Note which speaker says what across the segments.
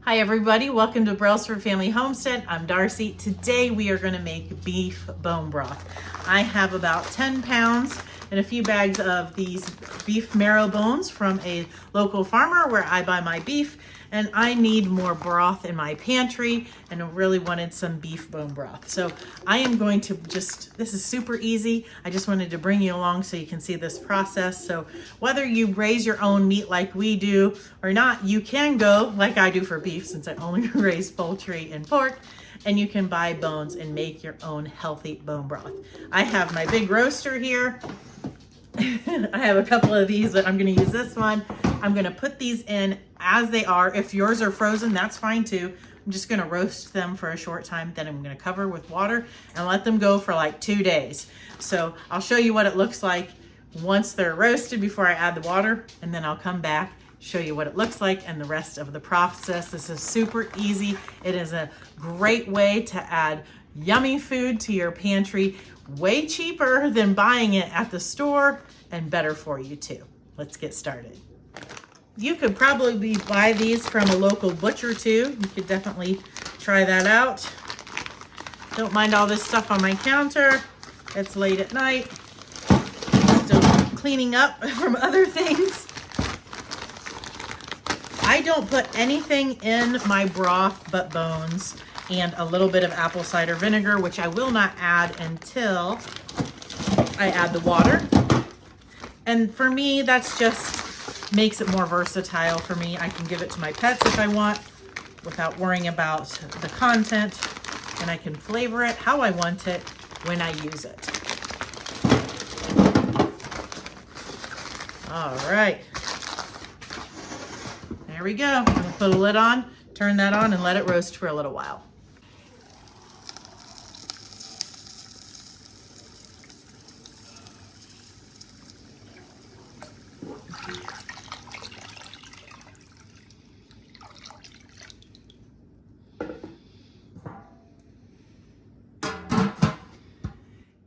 Speaker 1: Hi everybody, welcome to Brelsford Family Homestead. I'm Darcy. Today we are going to make beef bone broth. I have about 10 pounds and a few bags of these beef marrow bones from a local farmer where I buy my beef, and I need more broth in my pantry and I really wanted some beef bone broth. So I am going to this is super easy. I just wanted to bring you along so you can see this process. So whether you raise your own meat like we do or not, you can go like I do for beef, since I only raise poultry and pork, and you can buy bones and make your own healthy bone broth. I have my big roaster here. I have a couple of these, but I'm going to use this one. I'm going to put these in as they are. If yours are frozen, that's fine too. I'm just going to roast them for a short time. Then I'm going to cover with water and let them go for like 2 days. So I'll show you what it looks like once they're roasted before I add the water, and then I'll come back, show you what it looks like and the rest of the process. This is super easy. It is a great way to add yummy food to your pantry, way cheaper than buying it at the store, and better for you too. Let's get started. You could probably buy these from a local butcher too. You could definitely try that out. Don't mind all this stuff on my counter. It's late at night. Still cleaning up from other things. I don't put anything in my broth but bones and a little bit of apple cider vinegar, which I will not add until I add the water. And for me, that's just makes it more versatile for me. I can give it to my pets if I want without worrying about the content, and I can flavor it how I want it when I use it. All right. There we go. I'm gonna put a lid on, turn that on, and let it roast for a little while.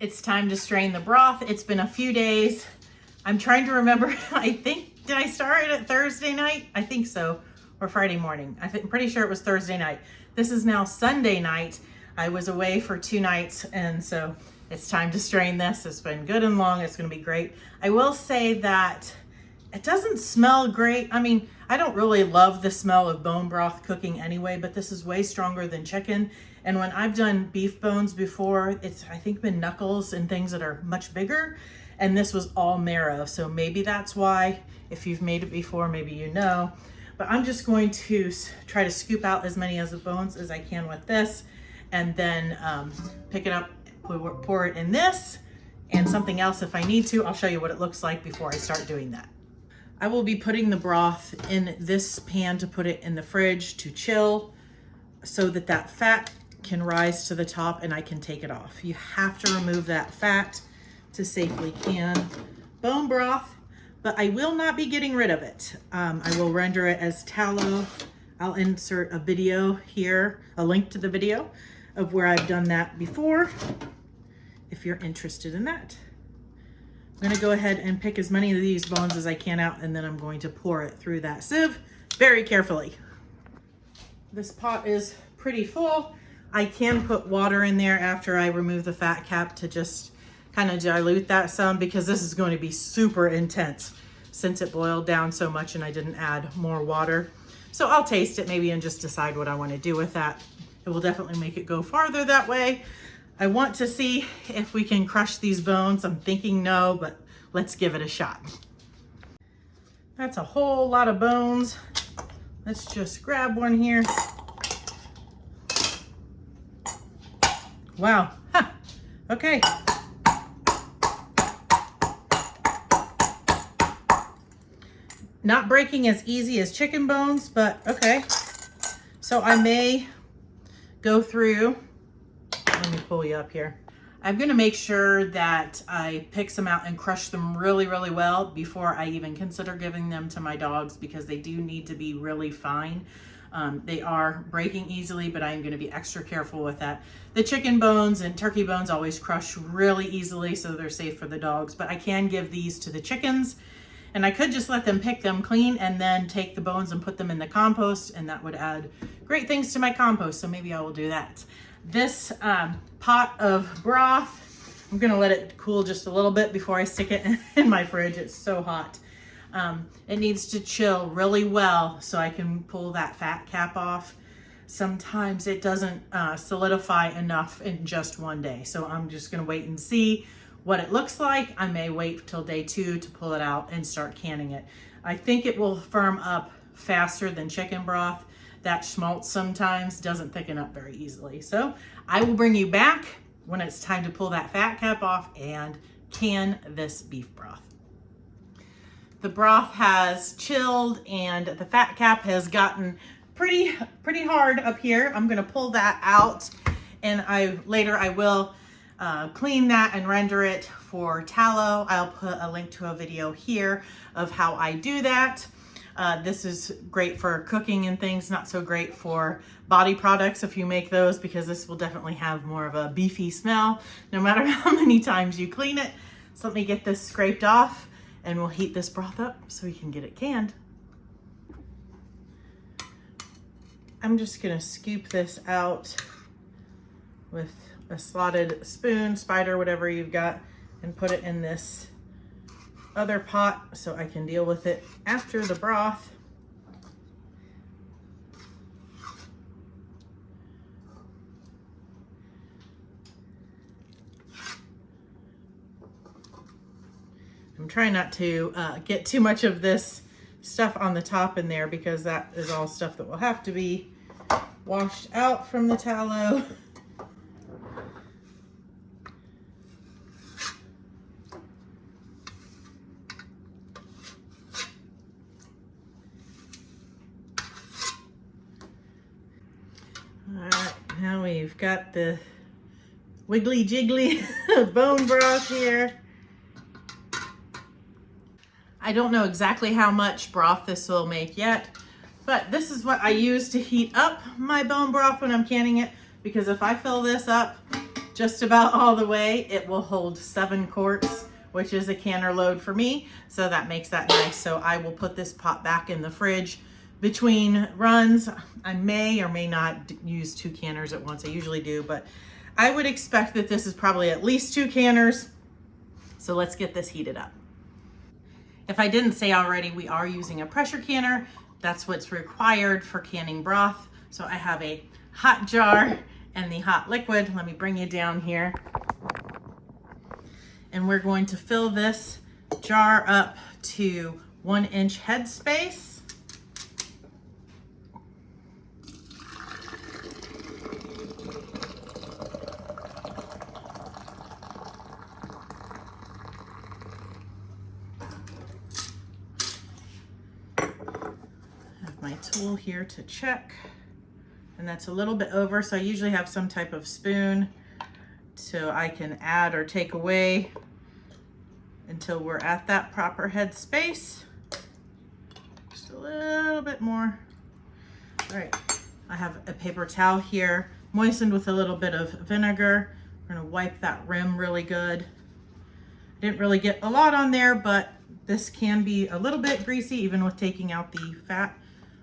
Speaker 1: It's time to strain the broth. It's been a few days. I'm trying to remember. I think, did I start it at Thursday night? I think so, or Friday morning. I'm pretty sure it was Thursday night. This is now Sunday night. I was away for 2 nights, and so it's time to strain this. It's been good and long. It's gonna be great. I will say that it doesn't smell great. I mean, I don't really love the smell of bone broth cooking anyway, but this is way stronger than chicken. And when I've done beef bones before, it's, I think, been knuckles and things that are much bigger. And this was all marrow. So maybe that's why. If you've made it before, maybe you know. But I'm just going to try to scoop out as many of the bones as I can with this, and then pick it up, pour it in this and something else if I need to. I'll show you what it looks like before I start doing that. I will be putting the broth in this pan to put it in the fridge to chill so that that fat can rise to the top and I can take it off. You have to remove that fat to safely can bone broth, but I will not be getting rid of it. I will render it as tallow. I'll insert a video here, a link to the video of where I've done that before, if you're interested in that. I'm gonna go ahead and pick as many of these bones as I can out, and then I'm going to pour it through that sieve very carefully. This pot is pretty full. I can put water in there after I remove the fat cap to just kind of dilute that some, because this is going to be super intense since it boiled down so much and I didn't add more water. So I'll taste it maybe and just decide what I want to do with that. It will definitely make it go farther that way. I want to see if we can crush these bones. I'm thinking no, but let's give it a shot. That's a whole lot of bones. Let's just grab one here. Wow. Huh. Okay. Not breaking as easy as chicken bones, but okay. So I may go through, let me pull you up here. I'm gonna make sure that I pick some out and crush them really, really well before I even consider giving them to my dogs, because they do need to be really fine. They are breaking easily, but I'm going to be extra careful with that. The chicken bones and turkey bones always crush really easily, so they're safe for the dogs, but I can give these to the chickens And I could just let them pick them clean and then take the bones and put them in the compost, and that would add great things to my compost. So maybe I will do that. This pot of broth, I'm gonna let it cool just a little bit before I stick it in my fridge. It's so hot. It needs to chill really well so I can pull that fat cap off. Sometimes it doesn't solidify enough in just one day. So I'm just gonna wait and see what it looks like. I may wait till day 2 to pull it out and start canning it. I think it will firm up faster than chicken broth. That schmaltz sometimes doesn't thicken up very easily. So I will bring you back when it's time to pull that fat cap off and can this beef broth. The broth has chilled and the fat cap has gotten pretty hard up here. I'm gonna pull that out, and later I will clean that and render it for tallow. I'll put a link to a video here of how I do that. This is great for cooking and things, not so great for body products if you make those, because this will definitely have more of a beefy smell no matter how many times you clean it. So let me get this scraped off and we'll heat this broth up so we can get it canned. I'm just gonna scoop this out with a slotted spoon, spider, whatever you've got, and put it in this other pot so I can deal with it after the broth. I'm trying not to get too much of this stuff on the top in there, because that is all stuff that will have to be washed out from the tallow. All right, now we've got the wiggly jiggly bone broth here. I don't know exactly how much broth this will make yet, but this is what I use to heat up my bone broth when I'm canning it, because if I fill this up just about all the way, it will hold 7 quarts, which is a canner load for me. So that makes that nice. So I will put this pot back in the fridge between runs. I may or may not use 2 canners at once. I usually do, but I would expect that this is probably at least 2 canners. So let's get this heated up. If I didn't say already, we are using a pressure canner. That's what's required for canning broth. So I have a hot jar and the hot liquid. Let me bring you down here. And we're going to fill this jar up to 1-inch headspace. My tool here to check, and that's a little bit over, so I usually have some type of spoon so I can add or take away until we're at that proper head space. Just a little bit more. All right, I have a paper towel here moistened with a little bit of vinegar. We're gonna wipe that rim really good. I didn't really get a lot on there, but this can be a little bit greasy even with taking out the fat.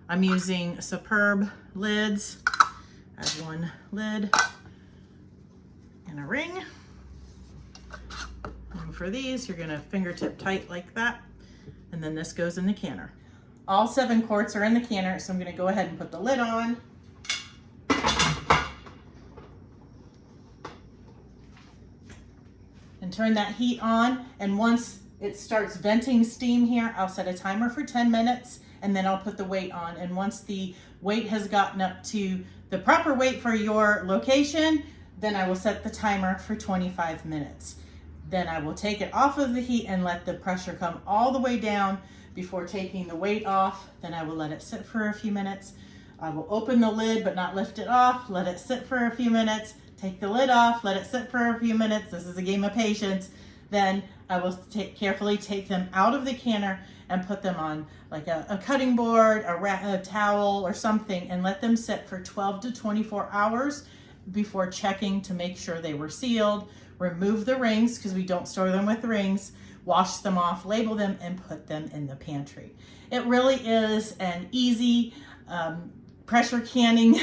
Speaker 1: I'm using Superb lids. I have 1 lid and a ring. And for these, you're gonna fingertip tight like that. And then this goes in the canner. All 7 quarts are in the canner, so I'm gonna go ahead and put the lid on. And turn that heat on. And once it starts venting steam here, I'll set a timer for 10 minutes. And then I'll put the weight on. And once the weight has gotten up to the proper weight for your location, then I will set the timer for 25 minutes. Then I will take it off of the heat and let the pressure come all the way down before taking the weight off. Then I will let it sit for a few minutes. I will open the lid but not lift it off, let it sit for a few minutes, take the lid off, let it sit for a few minutes. This is a game of patience. Then I will carefully take them out of the canner and put them on like a cutting board, a towel or something, and let them sit for 12 to 24 hours before checking to make sure they were sealed. Remove the rings, because we don't store them with rings. wash them off, label them, and put them in the pantry. It really is an easy pressure canning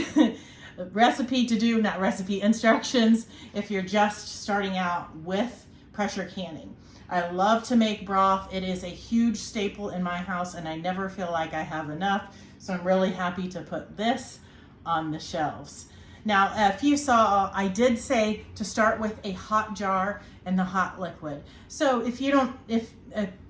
Speaker 1: recipe to do, not recipe, instructions, if you're just starting out with pressure canning. I love to make broth. It is a huge staple in my house and I never feel like I have enough. So I'm really happy to put this on the shelves. Now, if you saw, I did say to start with a hot jar and the hot liquid. So if you don't,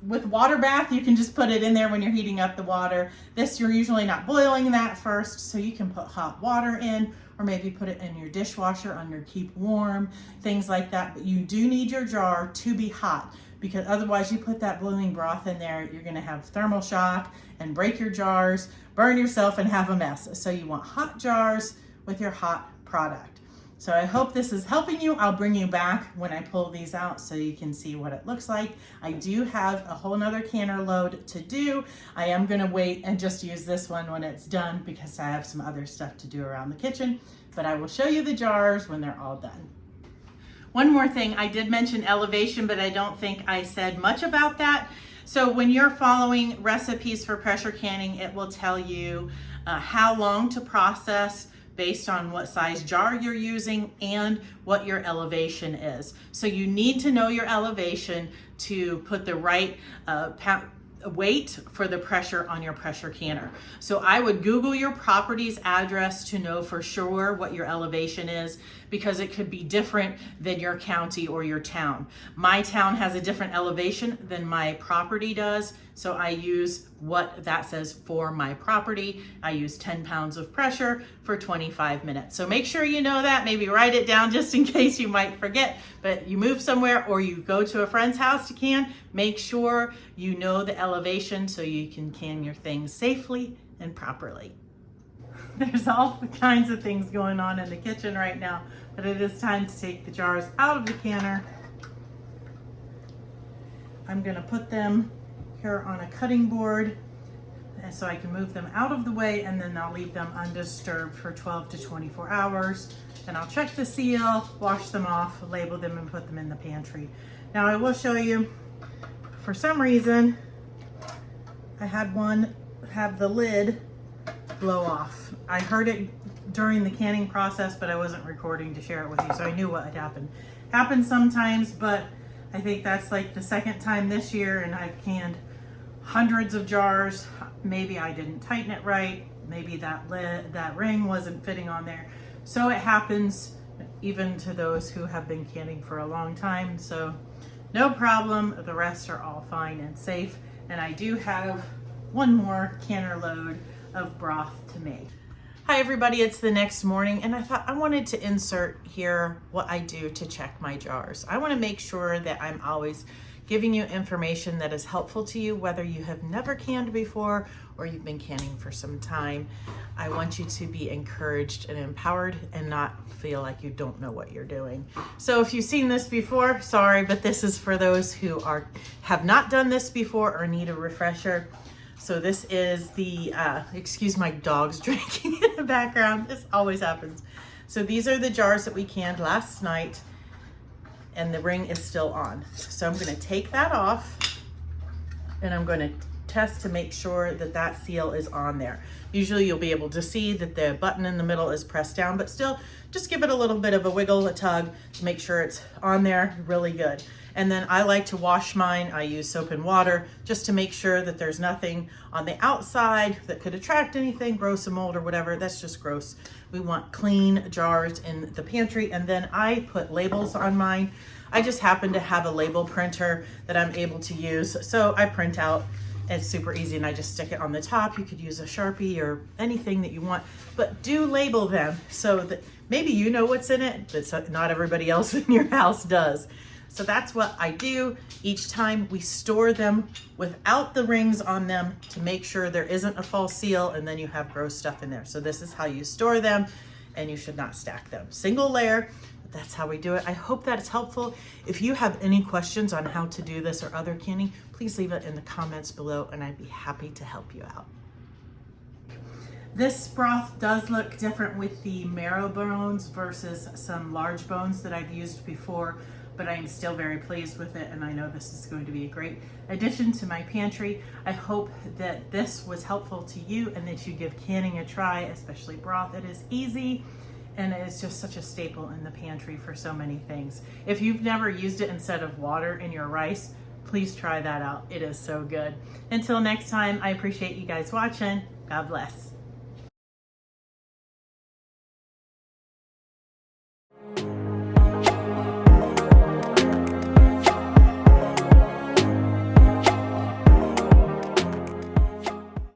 Speaker 1: with water bath, you can just put it in there when you're heating up the water. This, you're usually not boiling that first, so you can put hot water in, or maybe put it in your dishwasher under keep warm, things like that. But you do need your jar to be hot, because otherwise you put that boiling broth in there, you're gonna have thermal shock and break your jars, burn yourself, and have a mess. So you want hot jars with your hot product. So I hope this is helping you. I'll bring you back when I pull these out so you can see what it looks like. I do have a whole nother canner load to do. I am gonna wait and just use this one when it's done because I have some other stuff to do around the kitchen, but I will show you the jars when they're all done. One more thing, I did mention elevation, but I don't think I said much about that. So when you're following recipes for pressure canning, it will tell you how long to process based on what size jar you're using and what your elevation is. So you need to know your elevation to put the right weight for the pressure on your pressure canner. So I would Google your property's address to know for sure what your elevation is, because it could be different than your county or your town. My town has a different elevation than my property does, so I use what that says for my property. I use 10 pounds of pressure for 25 minutes. So make sure you know that, maybe write it down just in case you might forget, but you move somewhere or you go to a friend's house to can, make sure you know the elevation so you can can your things safely and properly. There's all kinds of things going on in the kitchen right now, but it is time to take the jars out of the canner. I'm gonna put them here on a cutting board and so I can move them out of the way, and then I'll leave them undisturbed for 12 to 24 hours. And I'll check the seal, wash them off, label them, and put them in the pantry. Now I will show you, for some reason, I had one have the lid blow off. I heard it during the canning process, but I wasn't recording to share it with you, so I knew what had happened. Happens sometimes, but I think that's like the second time this year, and I've canned hundreds of jars. Maybe I didn't tighten it right. Maybe that ring wasn't fitting on there. So it happens even to those who have been canning for a long time. So no problem. The rest are all fine and safe. And I do have one more canner load of broth to make. Hi everybody, it's the next morning, and I thought I wanted to insert here what I do to check my jars. I want to make sure that I'm always giving you information that is helpful to you, whether you have never canned before or you've been canning for some time. I want you to be encouraged and empowered and not feel like you don't know what you're doing. So if you've seen this before, sorry, but this is for those who have not done this before or need a refresher. So this is the, excuse my dog's drinking in the background. This always happens. So these are the jars that we canned last night, and the ring is still on. So I'm gonna take that off, and I'm gonna test to make sure that that seal is on there. Usually you'll be able to see that the button in the middle is pressed down, but still just give it a little bit of a wiggle, a tug to make sure it's on there really good. And then I like to wash mine. I use soap and water just to make sure that there's nothing on the outside that could attract anything, grow some mold or whatever. That's just gross. We want clean jars in the pantry. And then I put labels on mine. I just happen to have a label printer that I'm able to use. So I print out. It's super easy, and I just stick it on the top. You could use a Sharpie or anything that you want, but do label them so that maybe you know what's in it, but not everybody else in your house does. So that's what I do each time. We store them without the rings on them to make sure there isn't a false seal, and then you have gross stuff in there. So this is how you store them, and you should not stack them. Single layer, but that's how we do it. I hope that it's helpful. If you have any questions on how to do this or other canning, please leave it in the comments below, and I'd be happy to help you out. This broth does look different with the marrow bones versus some large bones that I've used before. but I am still very pleased with it, and I know this is going to be a great addition to my pantry. I hope that this was helpful to you and that you give canning a try, especially broth. It is easy and it is just such a staple in the pantry for so many things. If you've never used it instead of water in your rice, please try that out. It is so good. Until next time, I appreciate you guys watching. God bless.